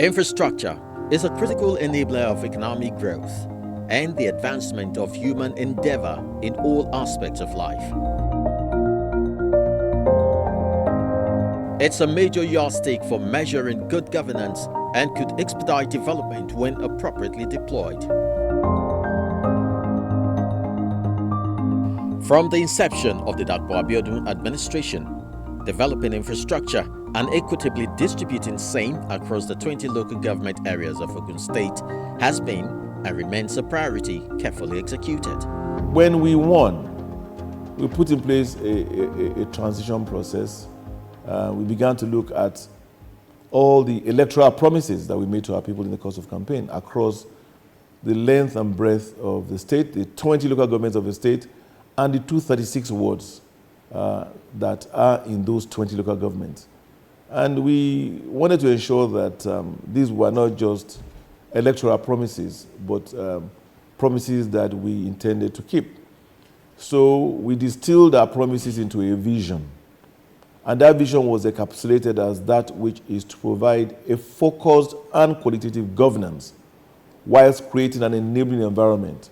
Infrastructure is a critical enabler of economic growth and the advancement of human endeavor in all aspects of life. It's a major yardstick for measuring good governance and could expedite development when appropriately deployed. From the inception of the Dapo Abiodun administration, developing infrastructure and equitably distributing same across the 20 local government areas of Ogun State has been and remains a priority carefully executed. When we won, we put in place a transition process. We began to look at all the electoral promises that we made to our people in the course of campaign across the length and breadth of the state, the 20 local governments of the state, and the 236 wards that are in those 20 local governments. And we wanted to ensure that these were not just electoral promises, but promises that we intended to keep. So we distilled our promises into a vision. And that vision was encapsulated as that which is to provide a focused and qualitative governance whilst creating an enabling environment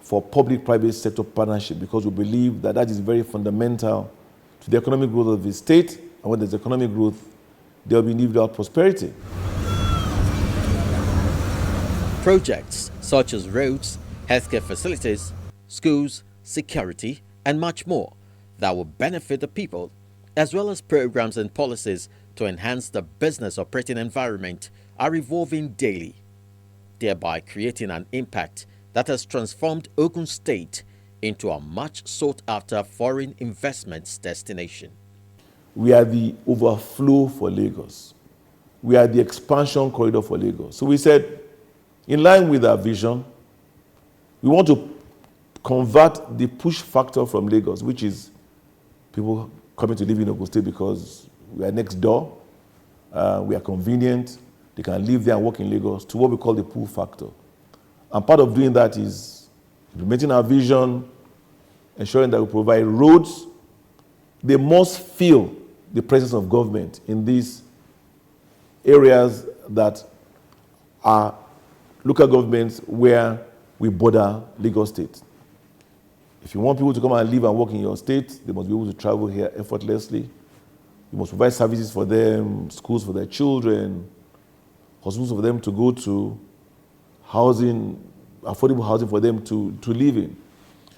for public-private sector partnership, because we believe that that is very fundamental to the economic growth of the state. And when there's economic growth, there will be individual prosperity. Projects such as roads, healthcare facilities, schools, security, and much more that will benefit the people, as well as programs and policies to enhance the business operating environment, are evolving daily, thereby creating an impact that has transformed Ogun State into a much sought-after foreign investments destination. We are the overflow for Lagos. We are the expansion corridor for Lagos. So we said, in line with our vision, we want to convert the push factor from Lagos, which is people coming to live in Ogun State because we are next door, we are convenient, they can live there and work in Lagos, to what we call the pull factor. And part of doing that is implementing our vision, ensuring that we provide roads. They must feel the presence of government in these areas that are local governments where we border Lagos State. If you want people to come and live and work in your state, they must be able to travel here effortlessly. You must provide services for them, schools for their children, hospitals for them to go to, housing, affordable housing for them to live in.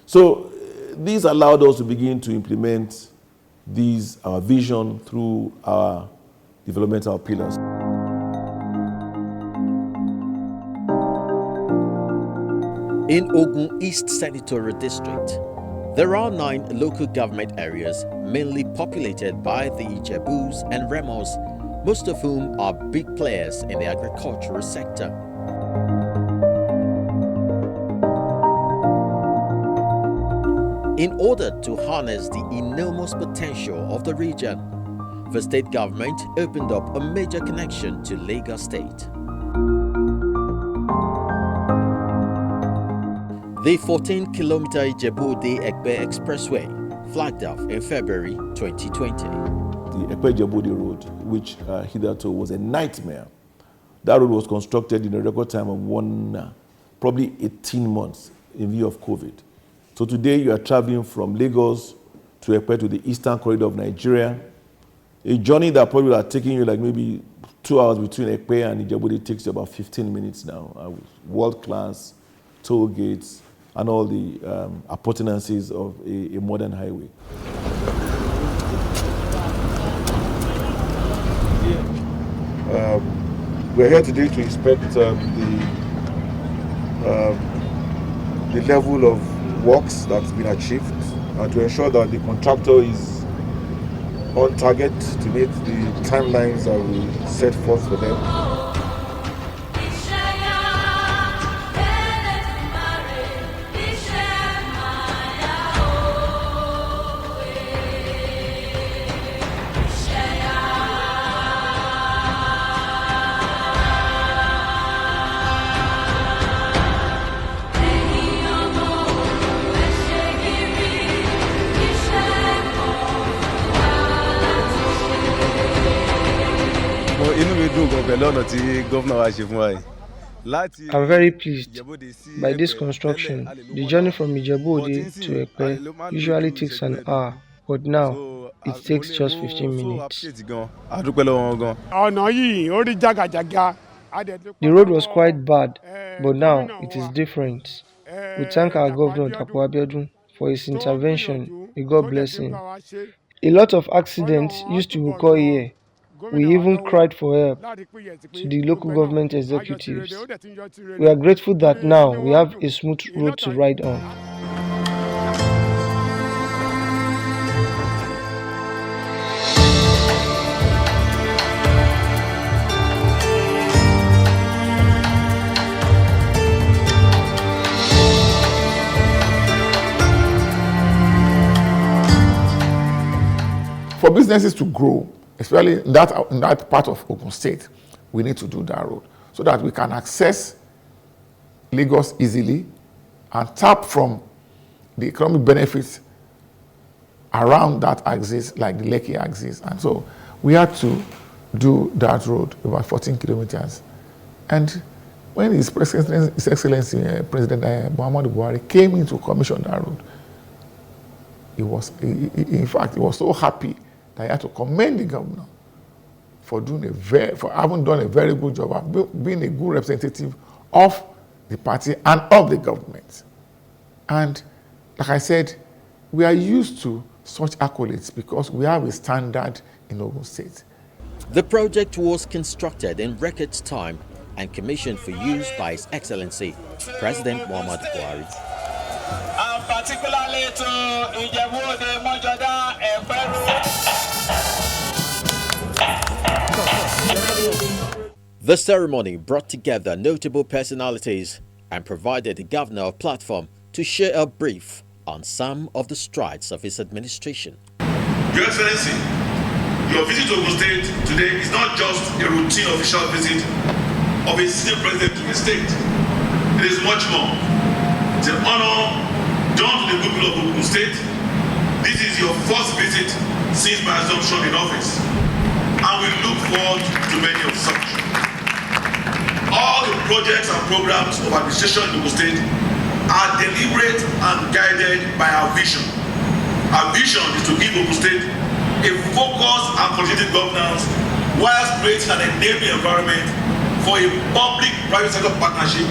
So these allowed us to begin to implement our vision through our developmental pillars. In Ogun East Senatorial District, there are 9 local government areas mainly populated by the Ijebus and Remos, most of whom are big players in the agricultural sector. In order to harness the enormous potential of the region, the state government opened up a major connection to Lagos State. The 14-kilometer Ijebu-Ode-Egbe Expressway flagged off in February 2020. The Egbe-Ijebu-Ode road, which hitherto was a nightmare, that road was constructed in a record time of probably 18 months in view of COVID. So today you are traveling from Lagos to Egbe to the eastern corridor of Nigeria, a journey that probably would have taken you like maybe 2 hours between Egbe and Ijebu-Ode takes you about 15 minutes now. World-class toll gates and all the appurtenances of a modern highway. We're here today to inspect the level of works that's been achieved and to ensure that the contractor is on target to meet the timelines that we set forth for them. Inú mi dùn gan I'm very pleased by this construction. The journey from Ijebu-Ode to Epe usually takes an hour, but now it takes just 15 minutes. The road was quite bad, but now it is different. We thank our governor Dapo Abiodun for his intervention. May God bless him. A lot of accidents used to occur here. We even cried for help to the local government executives. We are grateful that now we have a smooth road to ride on. For businesses to grow, especially in that part of Ogun State, we need to do that road so that we can access Lagos easily and tap from the economic benefits around that axis, like the Lekki axis. And so we had to do that road, about 14 kilometers. And when His Excellency President Muhammadu Buhari came in to commission that road, in fact, he was so happy that he had to commend the governor for having done a very good job of being a good representative of the party and of the government. And like I said, we are used to such accolades because we have a standard in Ogun State. The project was constructed in record time and commissioned for use by His Excellency President Muhammadu Buhari. And particularly to Ijebu-Ode Mojoda Ekperu. The ceremony brought together notable personalities and provided the governor a platform to share a brief on some of the strides of his administration. Your Excellency, your visit to Ogun State today is not just a routine official visit of a sitting president to the state. It is much more. It's an honor done to the people of Ogun State. This is your first visit since my assumption in office, and we look forward to many of such. All the projects and programs of administration in Ogun State are deliberate and guided by our vision. Our vision is to give Ogun State a focused and coordinated governance whilst creating an enabling environment for a public-private sector partnership,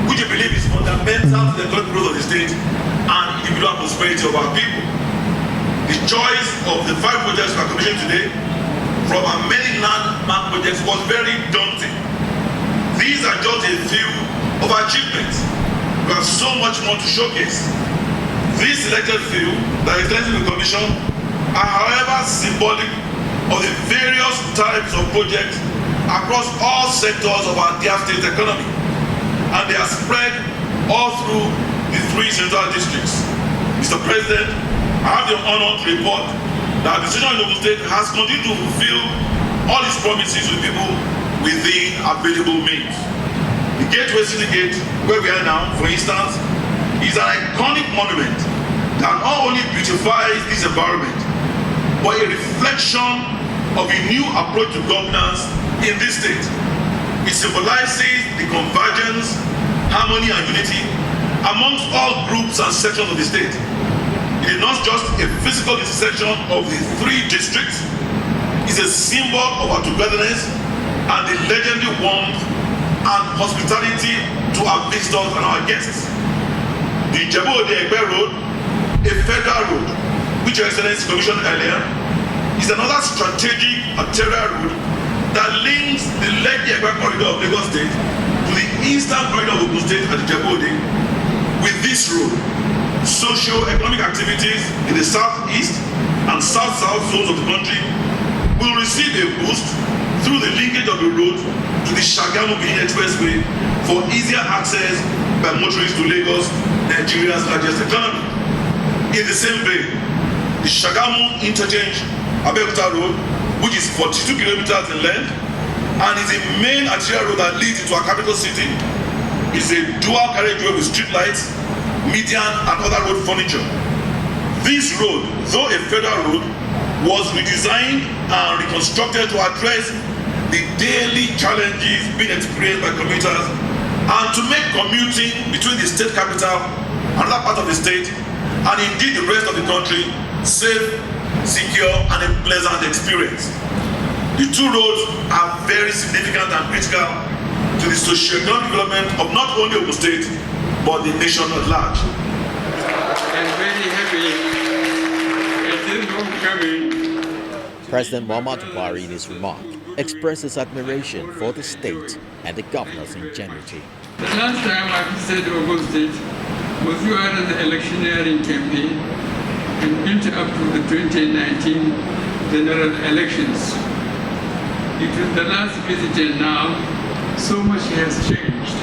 which we believe is fundamental to the economic growth of the state and individual prosperity of our people. The choice of the 5 projects we are commissioning today from our many landmark projects was very daunting. These are just a few of our achievements. We have so much more to showcase. These selected few that is in the commission are, however, symbolic of the various types of projects across all sectors of our dear state economy, and they are spread all through the 3 central districts. Mr. President, I have the honor to report that the decision in Ogun State has continued to fulfill all its promises to people within available means. The Gateway City Gate, where we are now, for instance, is an iconic monument that not only beautifies this environment, but a reflection of a new approach to governance in this state. It symbolizes the convergence, harmony, and unity amongst all groups and sections of the state. It is not just a physical intersection of the 3 districts, it's a symbol of our togetherness and the legendary warmth and hospitality to our visitors and our guests. The Ijebu-Ode Epe Road, a federal road, which Your Excellency commissioned earlier, is another strategic arterial route that links the Lekki-Epe corridor of Lagos State to the eastern corridor of Ogun State at Ijebu-Ode. With this road, socio-economic activities in the southeast and south-south zones of the country will receive a boost through the linkage of the road to the Shagamu-Benin Expressway for easier access by motorists to Lagos, Nigeria's largest economy. In the same vein, the Shagamu Interchange Abiodun Road, which is 42 kilometers in length and is the main arterial road that leads into our capital city, is a dual carriageway with street lights, median and other road furniture. This road, though a federal road, was redesigned and reconstructed to address the daily challenges being experienced by commuters, and to make commuting between the state capital and other part of the state, and indeed the rest of the country, safe, secure, and a pleasant experience. The two roads are very significant and critical to the socio-economic development of not only Ogun State, but the nation at large. I'm very happy at this homecoming. President Muhammadu Buhari, in his remark, expresses admiration for the state and the governor's ingenuity. The last time I visited Ogun State was during the electioneering campaign and built up to the 2019 general elections. It was the last visit till now, so much has changed.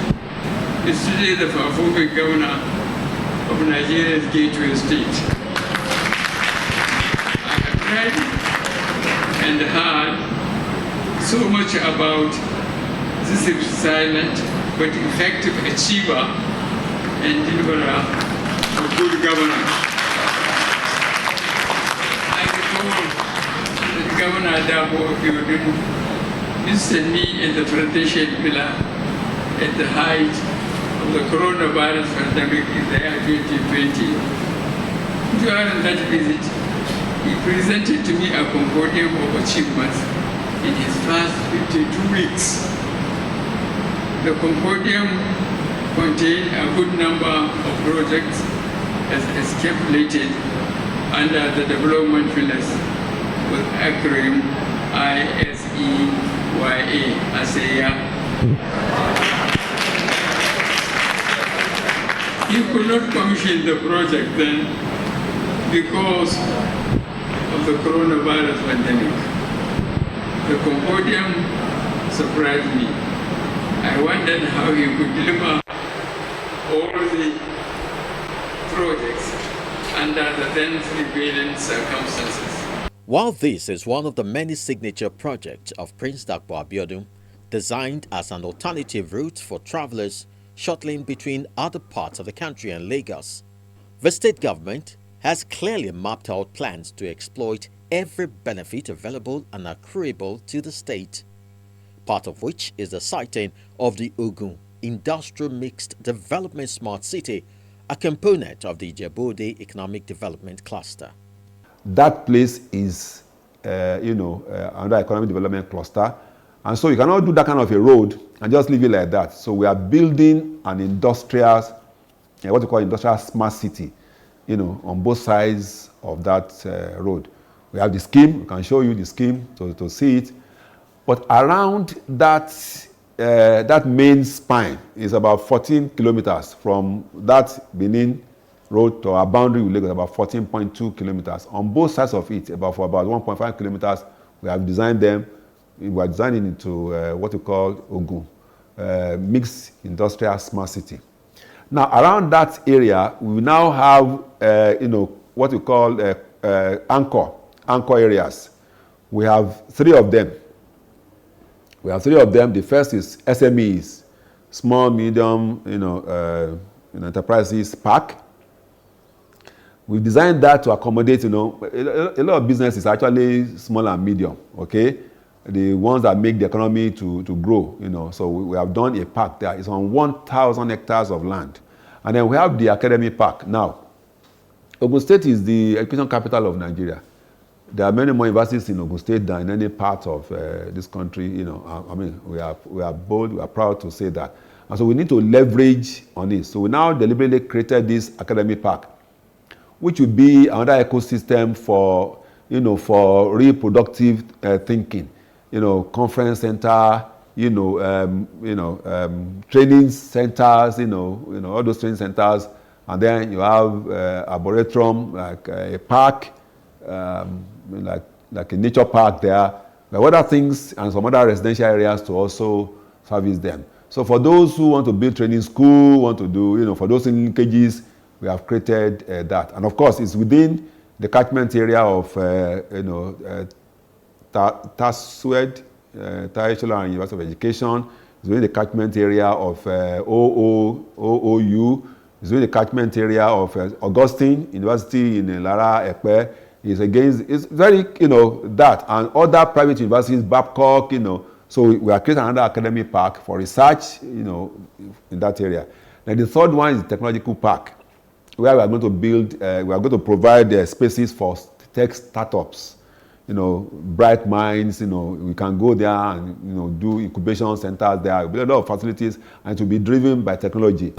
It's today the performing governor of Nigeria's gateway state. I have read and heard so much about this silent but effective achiever and deliverer of good governance. I recall that Governor Dapo Abiodun visited me in the presidential villa at the height of the coronavirus pandemic in the year 2020. During that visit, he presented to me a compendium of achievements in his first 52 weeks. The compendium contained a good number of projects as stipulated under the development pillars with acronym ISEYA, ASEA. He could not commission the project then because of the coronavirus pandemic. The compendium surprised me. I wondered how he could deliver all the projects under the then prevailing circumstances. While this is one of the many signature projects of Prince Dapo Abiodun, designed as an alternative route for travelers shuttling between other parts of the country and Lagos, the state government has clearly mapped out plans to exploit every benefit available and accruable to the state, part of which is the siting of the Ogun Industrial Mixed Development Smart City, a component of the Ijebu-Ode Economic Development Cluster. That place is, under economic development cluster. And so you cannot do that kind of a road and just leave it like that. So we are building an industrial, what we call industrial smart city, on both sides of that road. We have the scheme, we can show you the scheme to see it. But around that, that main spine is about 14 kilometers from that Benin road to our boundary with Lagos, about 14.2 kilometers. On both sides of it, for about 1.5 kilometers, we have designed them. We are designing into what we call Ogun, mixed industrial smart city. Now, around that area, we now have, what we call anchor areas. We have three of them. The first is SMEs, small, medium, enterprises park. We've designed that to accommodate, a lot of business is actually small and medium, okay? The ones that make the economy to grow, So we have done a park there. It's on 1,000 hectares of land. And then we have the academy park. Now, Ogun State is the education capital of Nigeria. There are many more universities in Ogun State than in any part of this country, we are bold, we are proud to say that. And so we need to leverage on it. So we now deliberately created this academy park, which will be another ecosystem for, for reproductive thinking. Conference center, training centers, all those training centers, and then you have arboretum, like a park, like a nature park there. There are other things and some other residential areas to also service them. So for those who want to build training school, want to do, for those linkages, we have created that. And of course, it's within the catchment area of, TASUED, Traditional and University of Education. It's within the catchment area of OOU. It's within the catchment area of Augustine University in Lara, Epe. It's very, that. And other private universities, Babcock, So we are creating another academic park for research, in that area. Then the third one is the technological park, where we are going to build, we are going to provide spaces for tech startups, bright minds, we can go there and, do incubation centers there. There will be a lot of facilities, and it will be driven by technology.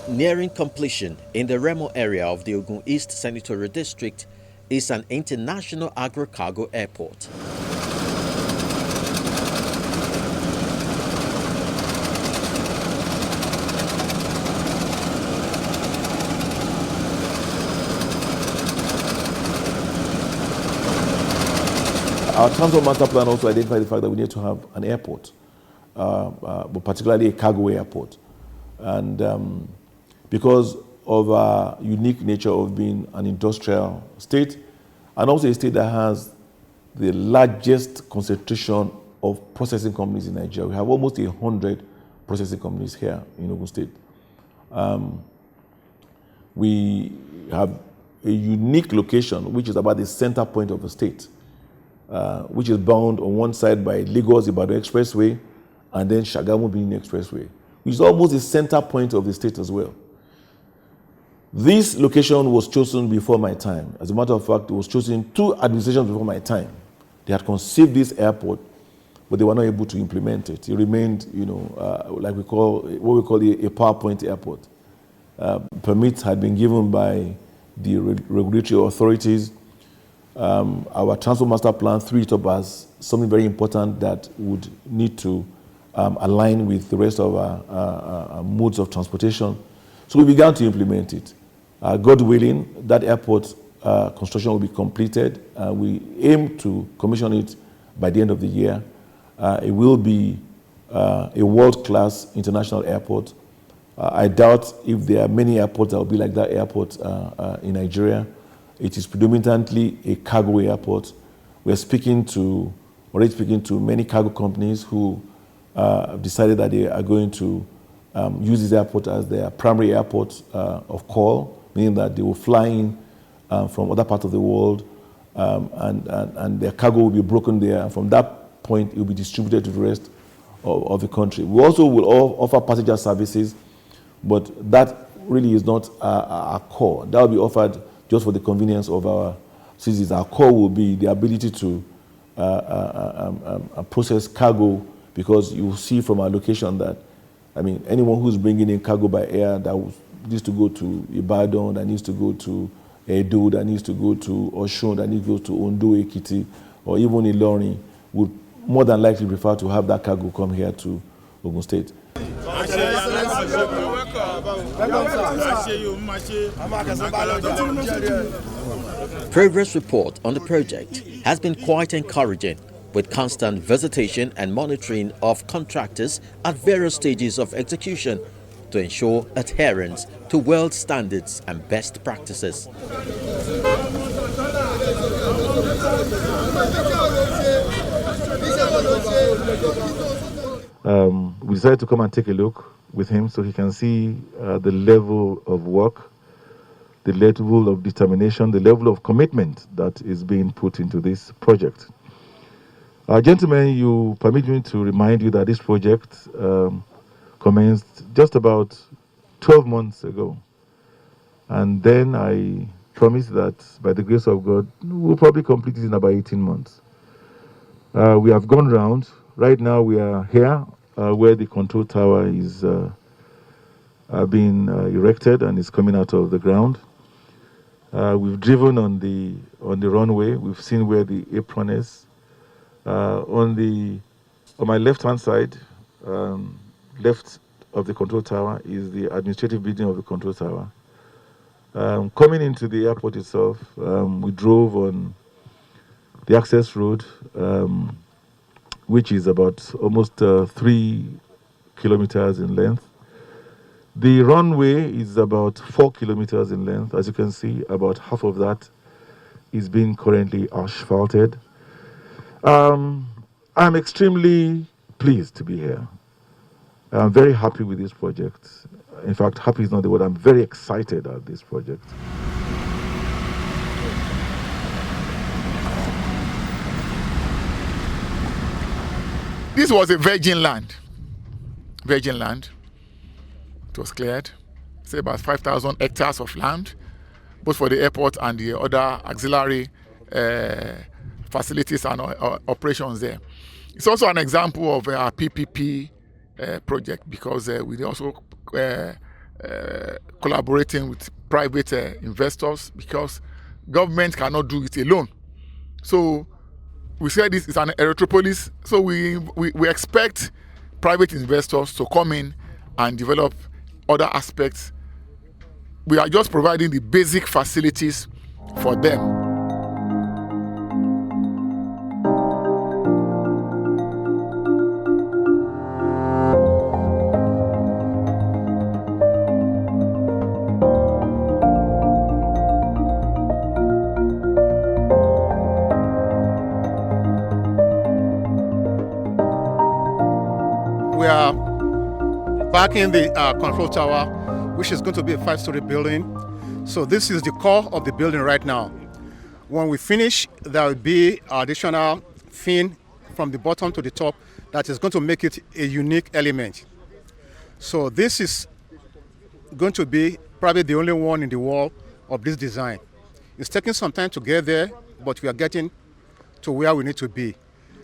Nearing completion in the Remo area of the Ogun East Senatorial District is an international agro cargo airport. Our transport master plan also identified the fact that we need to have an airport, but particularly a cargo airport. And because of our unique nature of being an industrial state, and also a state that has the largest concentration of processing companies in Nigeria. We have almost 100 processing companies here in Ogun State. We have a unique location, which is about the center point of the state, which is bound on one side by Lagos-Ibadan Expressway and then Shagamu-Benin Expressway, which is almost the center point of the state as well. This location was chosen before my time. As a matter of fact, it was chosen 2 administrations before my time. They had conceived this airport, but they were not able to implement it. It remained, like what we call a PowerPoint airport. Permits had been given by the regulatory authorities. Our transport master plan threw it up as something very important that would need to align with the rest of our modes of transportation. So we began to implement it. God willing, that airport construction will be completed. We aim to commission it by the end of the year. It will be a world-class international airport. I doubt if there are many airports that will be like that airport in Nigeria. It is predominantly a cargo airport. We're already speaking to many cargo companies who have decided that they are going to use this airport as their primary airport of call, meaning that they will fly in from other parts of the world and their cargo will be broken there. And from that point, it will be distributed to the rest of the country. We also will offer passenger services, but that really is not our core. That will be offered just for the convenience of our citizens. Our core will be the ability to process cargo, because you see from our location that, anyone who's bringing in cargo by air that needs to go to Ibadan, that needs to go to Edo, that needs to go to Osun, that needs to go to Ondo, Ekiti, or even Ilorin, would more than likely prefer to have that cargo come here to Ogun State. Progress report on the project has been quite encouraging, with constant visitation and monitoring of contractors at various stages of execution to ensure adherence to world standards and best practices. We decided to come and take a look with him so he can see the level of work, the level of determination, the level of commitment that is being put into this project. Gentlemen, you permit me to remind you that this project commenced just about 12 months ago. And then I promised that by the grace of God, we'll probably complete it in about 18 months. We have gone round. Right now we are here where the control tower is being erected and is coming out of the ground. We've driven on the runway. We've seen where the apron is. On my left-hand side, left of the control tower is the administrative building of the control tower. Coming into the airport itself, we drove on the access road, which is about almost 3 kilometers in length. The runway is about 4 kilometers in length. As you can see, about half of that is being currently asphalted. I'm extremely pleased to be here. I'm very happy with this project. In fact, happy is not the word. I'm very excited at this project. This was a virgin land. Virgin land. It was cleared. Say about 5,000 hectares of land, both for the airport and the other auxiliary facilities and operations there. It's also an example of our PPP project, because we also collaborating with private investors, because government cannot do it alone. So we said this is an erythropolis, so we expect private investors to come in and develop other aspects. We are just providing the basic facilities for them. We are back in the control tower, which is going to be a 5-story building. So this is the core of the building right now. When we finish, there will be additional fin from the bottom to the top that is going to make it a unique element. So this is going to be probably the only one in the world of this design. It's taking some time to get there, but we are getting to where we need to be.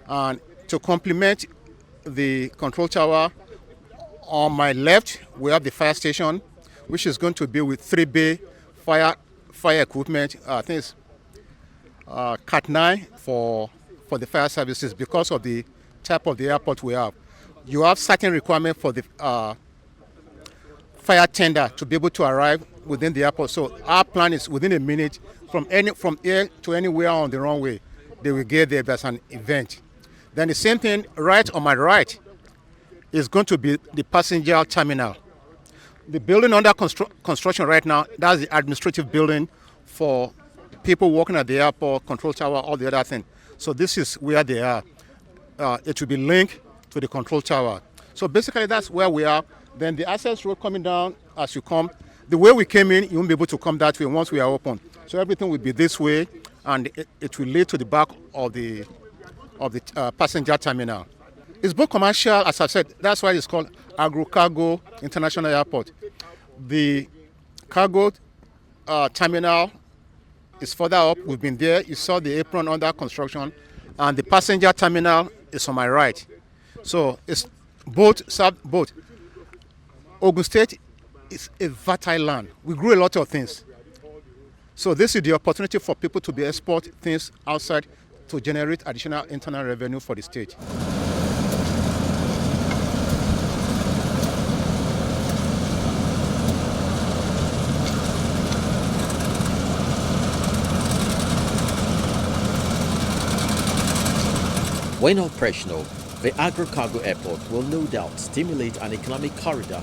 And to complement the control tower, on my left, we have the fire station, which is going to be with 3-bay fire equipment. I think it's Cat 9 for the fire services, because of the type of the airport we have. You have certain requirement for the fire tender to be able to arrive within the airport. So our plan is within a minute, from here to anywhere on the runway, they will get there. There's an event. Then the same thing right on my right is going to be the passenger terminal. The building under construction right now, that's the administrative building for people working at the airport, control tower, all the other things. So this is where they are. It will be linked to the control tower. So basically that's where we are. Then the access road coming down as you come. The way we came in, you won't be able to come that way once we are open. So everything will be this way, and it will lead to the back of the passenger terminal. It's both commercial, as I said. That's why it's called Agro Cargo International Airport. The cargo terminal is further up. We've been there. You saw the apron under construction, and the passenger terminal is on my right. So it's both. Ogun State is a fertile land. We grew a lot of things. So this is the opportunity for people to be export things outside to generate additional internal revenue for the state. When operational, the Agro Cargo Airport will no doubt stimulate an economic corridor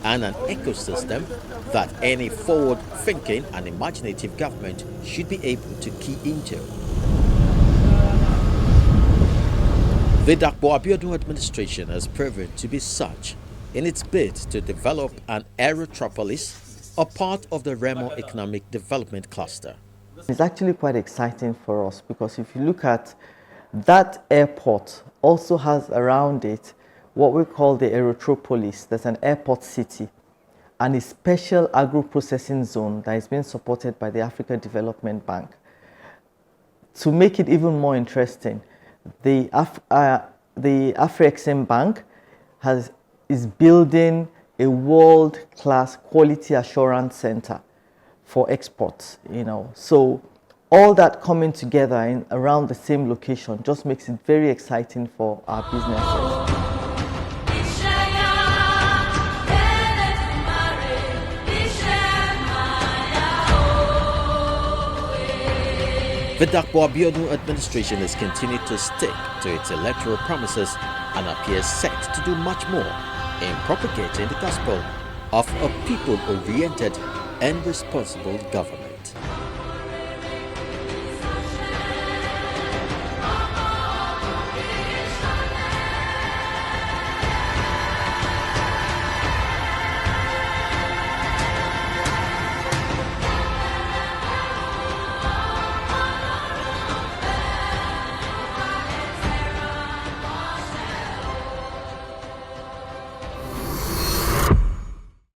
and an ecosystem that any forward-thinking and imaginative government should be able to key into. The Dapo Abiodun administration has proven to be such in its bid to develop an aerotropolis, a part of the Remo Economic Development Cluster. It's actually quite exciting for us, because if you look at that airport, also has around it what we call the aerotropolis. There's an airport city and a special agro-processing zone that is being supported by the African Development Bank. To make it even more interesting, the Afrexim Bank is building a world-class quality assurance center for exports. So all that coming together around the same location just makes it very exciting for our businesses. The Dapo Abiodun administration has continued to stick to its electoral promises and appears set to do much more in propagating the gospel of a people-oriented and responsible government.